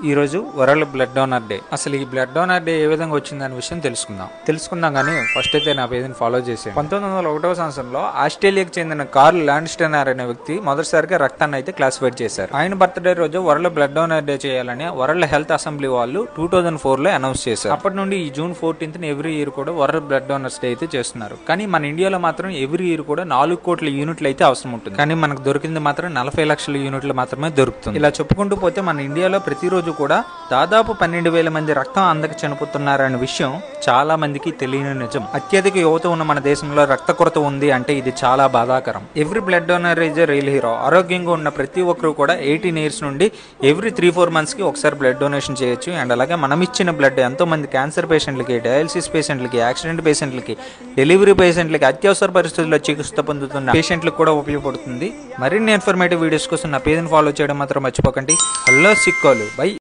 ఈ రోజు world blood donor day. అసలు ఈ బ్లడ్ డోనర్ డే ఏ విధంగా వచ్చిందనే విషయం తెలుసుకుందాం కానీ ఫస్ట్ అయితే నా పేజీని ఫాలో చేసి 1901వ సంవత్సరంలో ఆస్ట్రేలియాకి చెందిన కార్ల్ ల్యాండ్స్టైనర్ అనే వ్యక్తి మొదటిసారిగా రక్తాన్ని అయితే క్లాసిఫైడ్ చేశారు. ఆయన బర్త్డే రోజు వరల్డ్ బ్లడ్ డోనర్ డే చేయాలని వరల్డ్ హెల్త్ అసెంబ్లీ వాళ్ళు 2004లో అనౌన్స్ చేశారు. అప్పటి నుండి ఈ జూన్ 14th ఎవ్రీ ఇయర్ కూడా వరల్డ్ బ్లడ్ డోనర్స్ డే అయితే చేస్తున్నారు. కానీ మన ఇండియాలో మాత్రం ఎవ్రీ ఇయర్ కూడా 4 కోట్ల యూనిట్లు అయితే అవసరం ఉంటుంది. కానీ మనకు దొరికింది మాత్రం 40 లక్షల యూనిట్లు మాత్రమే దొరుకుతుంది. ఇలా చెప్పుకుంటూ పోతే మన ఇండియాలో ప్రతిరోజు కూడా దాదాపు 12,000 మంది రక్తం అందక చనిపోతున్నారనే విషయం చాలా మందికి తెలియని నిజం. అత్యధిక యువత ఉన్న మన దేశంలో రక్త కొరత ఉంది అంటే ఇది చాలా బాధాకరం. Every blood donor is a real hero. ఆరోగ్యంగా ఉన్న ప్రతి ఒక్కరు కూడా 18 years నుండి ఎవ్రీ 3-4 months కి ఒకసారి బ్లడ్ డొనేషన్ చేయొచ్చు. అండ్ అలాగే మనం ఇచ్చిన బ్లడ్ ఎంతో మంది క్యాన్సర్ పేషెంట్లకి, డయాలసిస్ పేషెంట్లకి, యాక్సిడెంట్ పేషెంట్లకి, డెలివరీ పేషెంట్లకి, అత్యవసర పరిస్థితుల్లో చికిత్స పొందుతున్న పేషెంట్లకు కూడా ఉపయోగపడుతుంది. మరిన్ని ఇన్ఫర్మేటివ్ వీడియోస్ కోసం నా పేజీని ఫాలో చేయడం మాత్రం మర్చిపోకండి. Hello Sikkolu by.